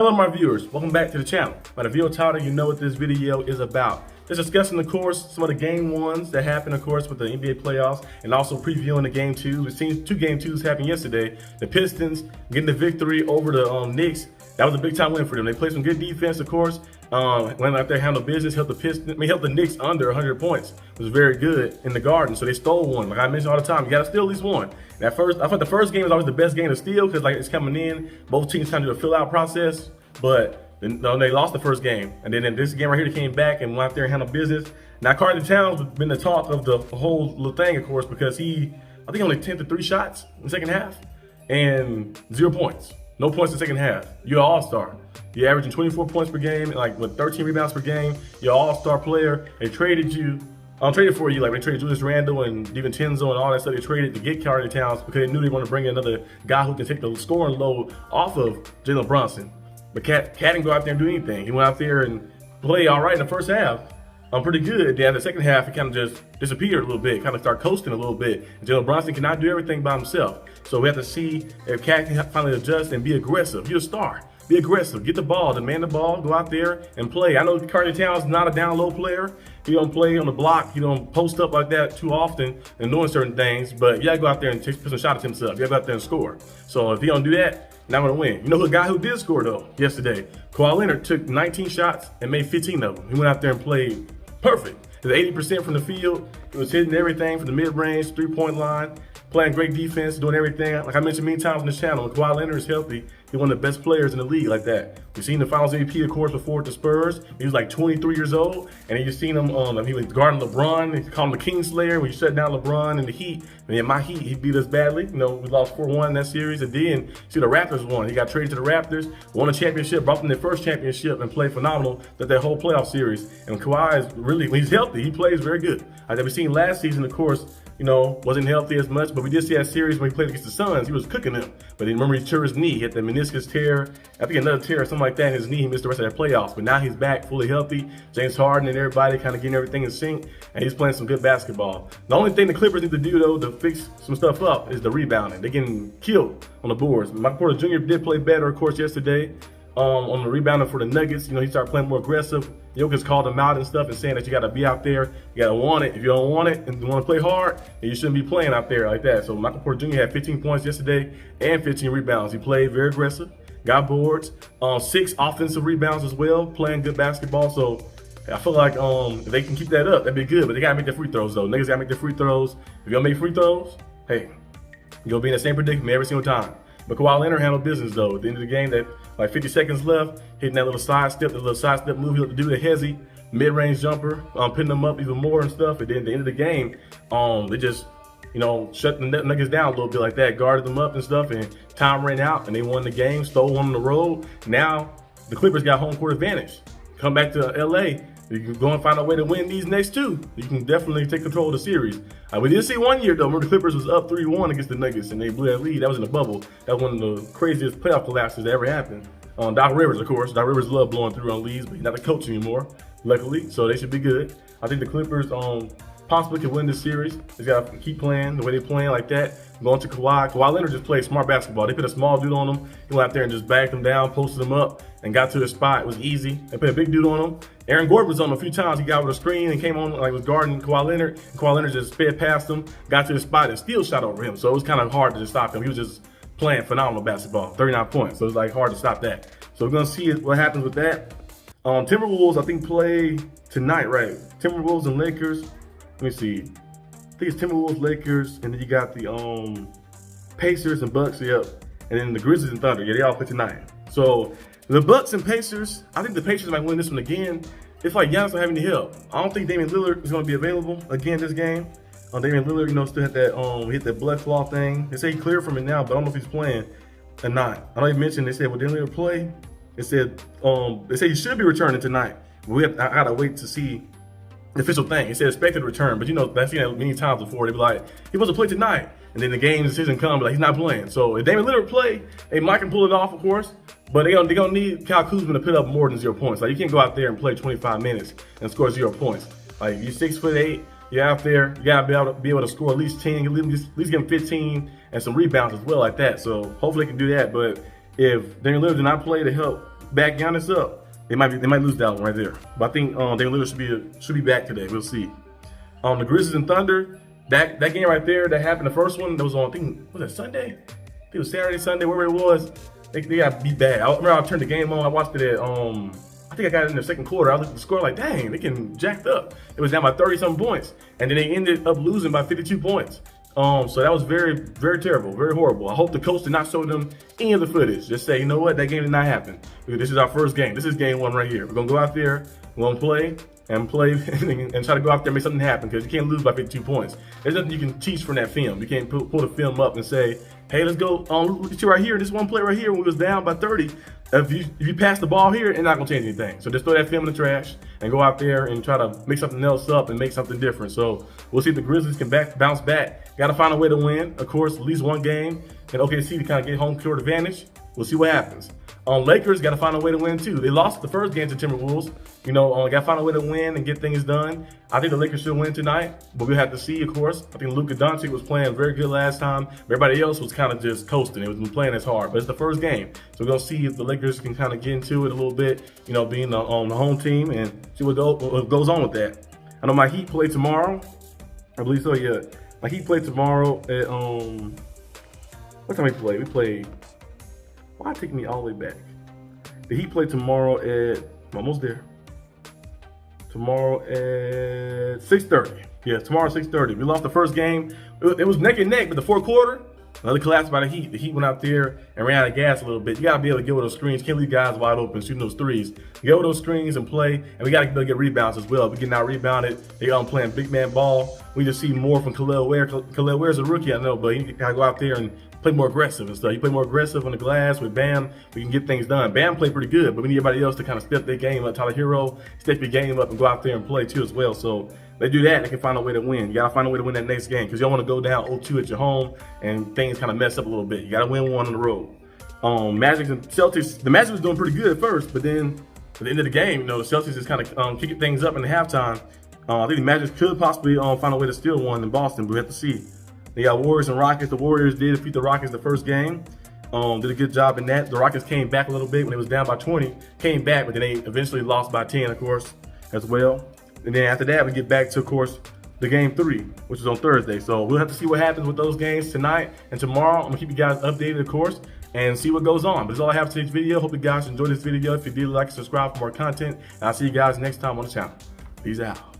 Hello my viewers, welcome back to the channel. By the video title, you know what this video is about. Just discussing, of course, some of the game ones that happened, of course, with the NBA playoffs, and also previewing the game two. We've seen two game twos happen yesterday. The Pistons getting the victory over the Knicks. That was a big time win for them. They played some good defense, of course. Went out there, handled business, helped the Knicks under 100 points. It was very good in the Garden, so they stole one. Like I mentioned all the time, you got to steal at least one. And I thought the first game was always the best game to steal because like it's coming in, both teams trying to do a fill-out process, but they lost the first game, and then in this game right here, they came back and went out there and handled business. Now, Carter Towns has been the talk of the whole little thing, of course, because I think only 10 to 3 shots in the second half and 0 points. No points in the second half. You're an all-star. You're averaging 24 points per game, like with 13 rebounds per game. You're an all-star player. They traded for you, like they traded Julius Randle and DiVincenzo and all that stuff. They traded to get Carter Towns because they knew they wanted to bring in another guy who can take the scoring load off of Jalen Brunson. But Cat didn't go out there and do anything. He went out there and played all right in the first half. Pretty good. Then the second half, he kind of just disappeared a little bit, kind of started coasting a little bit. And Jalen Brunson cannot do everything by himself. So we have to see if Cat can finally adjust and be aggressive. You're a star. Be aggressive. Get the ball. Demand the ball. Go out there and play. I know Carter Towns is not a down low player. He don't play on the block. He don't post up like that too often and doing certain things. But you got to go out there and take some shots at himself. You got to go out there and score. So if he don't do that, not gonna win. You know who a guy who did score though yesterday? Kawhi Leonard took 19 shots and made 15 of them. He went out there and played perfect. He was 80% from the field. He was hitting everything from the mid-range, three-point line, playing great defense, doing everything. Like I mentioned many times on this channel, when Kawhi Leonard is healthy, he's one of the best players in the league like that. We've seen the Finals MVP, of course, before at the Spurs. He was like 23 years old, and you seen him he was guarding LeBron. They called him the Kingslayer when you shut down LeBron in the Heat. And in my Heat, he beat us badly. You know, we lost 4-1 in that series. And then, see, the Raptors won. He got traded to the Raptors, won a championship, brought them their first championship, and played phenomenal that whole playoff series. And Kawhi is really, when he's healthy, he plays very good. Like we've seen last season, of course, you know, wasn't healthy as much, but we did see that series when he played against the Suns. He was cooking them. But then remember, he tore his knee. He had the meniscus tear. I think another tear or something like that in his knee. He missed the rest of that playoffs. But now he's back fully healthy. James Harden and everybody kind of getting everything in sync, and he's playing some good basketball. The only thing the Clippers need to do, though, to fix some stuff up is the rebounding. They're getting killed on the boards. Michael Porter Jr. did play better, of course, yesterday. On the rebounding for the Nuggets, you know, he started playing more aggressive. Jokic called him out and stuff and saying that you got to be out there, you got to want it. If you don't want it and you want to play hard, then you shouldn't be playing out there like that. So Michael Porter Jr. had 15 points yesterday and 15 rebounds. He played very aggressive, got boards, 6 offensive rebounds as well, playing good basketball. So I feel like if they can keep that up, that'd be good. But they got to make their free throws, though. Niggas got to make their free throws. If you don't make free throws, hey, you're going to be in the same predicament every single time. But Kawhi Leonard handled business, though. At the end of the game, that like 50 seconds left, hitting that little sidestep move he had to do, the hezzy mid-range jumper, putting them up even more and stuff. And then at the end of the game, they just, you know, shut the Nuggets down a little bit like that, guarded them up and stuff, and time ran out, and they won the game, stole one on the road. Now the Clippers got home court advantage. Come back to LA. You can go and find a way to win these next two. You can definitely take control of the series. We did see one year, though, remember the Clippers was up 3-1 against the Nuggets, and they blew that lead. That was in the bubble. That was one of the craziest playoff collapses that ever happened. Doc Rivers, of course. Doc Rivers loved blowing through on leads, but he's not the coach anymore, luckily, so they should be good. I think the Clippers possibly could win this series. They got to keep playing the way they're playing like that. Going to Kawhi. Kawhi Leonard just played smart basketball. They put a small dude on him. He went out there and just bagged him down, posted him up, and got to his spot. It was easy. They put a big dude on him. Aaron Gordon was on him a few times. He got with a screen and came on, like was guarding Kawhi Leonard. And Kawhi Leonard just sped past him, got to his spot, and still shot over him. So it was kind of hard to just stop him. He was just playing phenomenal basketball, 39 points. So it was like hard to stop that. So we're going to see what happens with that. Timberwolves, I think, play tonight, right? Timberwolves and Lakers. Let me see. I think it's Timberwolves, Lakers, and then you got the Pacers and Bucks, yep. And then the Grizzlies and Thunder, yeah, they all play tonight. So the Bucks and Pacers, I think the Pacers might win this one again. It's like Giannis don't have any help. I don't think Damian Lillard is going to be available again this game. Damian Lillard, you know, still had that hit that blood claw thing. They say he cleared from it now, but I don't know if he's playing or not. I know you mentioned they said, well, Damian Lillard play? They said he should be returning tonight. I gotta wait to see the official thing. It said expected return, but you know, I've seen that many times before. They be like, he supposed to play tonight, and then the game decision comes, like he's not playing. So if Damian Lillard play, they might can pull it off, of course, but they're gonna need Kyle Kuzma to put up more than 0 points. Like you can't go out there and play 25 minutes and score 0 points. Like you're 6'8", you're out there, you gotta be able to score at least 10, at least get him 15 and some rebounds as well like that. So hopefully they can do that. But if Damian Lillard did not play to help back Giannis up, they might lose that one right there. But I think Damian Lillard should be back today. We'll see. The Grizzlies and Thunder, that game right there that happened, the first one that was on, I think, was it Sunday? I think it was Saturday, Sunday, wherever it was. They got beat bad. I remember I turned the game on. I watched it at I think I got it in the second quarter. I looked at the score like, dang, they getting jacked up. It was down by 30-something points, and then they ended up losing by 52 points. So that was very, very terrible, very horrible. I hope the coach did not show them any of the footage. Just say, you know what, that game did not happen. This is our first game. This is game one right here. We're gonna go out there, we're gonna play and try to go out there and make something happen, because you can't lose by 52 points. There's nothing you can teach from that film. You can't pull the film up and say, hey, let's go. Look at you right here. This one play right here when we was down by 30. If you pass the ball here, it's not gonna change anything. So just throw that film in the trash and go out there and try to make something else up and make something different. So we'll see if the Grizzlies can bounce back. Got to find a way to win, of course, at least one game. And OKC to kind of get home court advantage. We'll see what happens. Lakers got to find a way to win too. They lost the first game to Timberwolves. Got to find a way to win and get things done. I think the Lakers should win tonight, but we'll have to see, of course. I think Luka Doncic was playing very good last time. Everybody else was kind of just coasting. It wasn't playing as hard, but it's the first game. So we're going to see if the Lakers can kind of get into it a little bit, being on the home team, and see what goes on with that. I know my Heat play tomorrow. I believe so, yeah. My Heat play tomorrow at, what time we play? We play, why take me all the way back? The Heat play tomorrow at, I'm almost there. Tomorrow at 6:30. Yeah, tomorrow at 6:30. We lost the first game. It was neck and neck, but the fourth quarter, another collapse by the Heat. The Heat went out there and ran out of gas a little bit. You got to be able to get with those screens. Can't leave guys wide open shooting those threes. Get with those screens and play, and we got to be able to get rebounds as well. If we get out rebounded, they playing big man ball. We just see more from Khalil Ware. Khalil Ware's a rookie, I know, but he got to go out there and play more aggressive and stuff. You play more aggressive on the glass with Bam, we can get things done. Bam played pretty good, but we need everybody else to kind of step their game up. Tyler Hero, step your game up and go out there and play too as well. So they do that, they can find a way to win. You got to find a way to win that next game, because you don't want to go down 0-2 at your home and things kind of mess up a little bit. You got to win one on the road. Magic and Celtics, the Magic was doing pretty good at first, but then at the end of the game, the Celtics just kind of kicking things up in the halftime. I think the Magic could possibly find a way to steal one in Boston, but we have to see. They got Warriors and Rockets. The Warriors did defeat the Rockets the first game. Did a good job in that. The Rockets came back a little bit when they was down by 20. Came back, but then they eventually lost by 10, of course, as well. And then after that, we get back to, of course, the game 3, which is on Thursday. So we'll have to see what happens with those games tonight and tomorrow. I'm going to keep you guys updated, of course, and see what goes on. But that's all I have for today's video. Hope you guys enjoyed this video. If you did, like and subscribe for more content. And I'll see you guys next time on the channel. Peace out.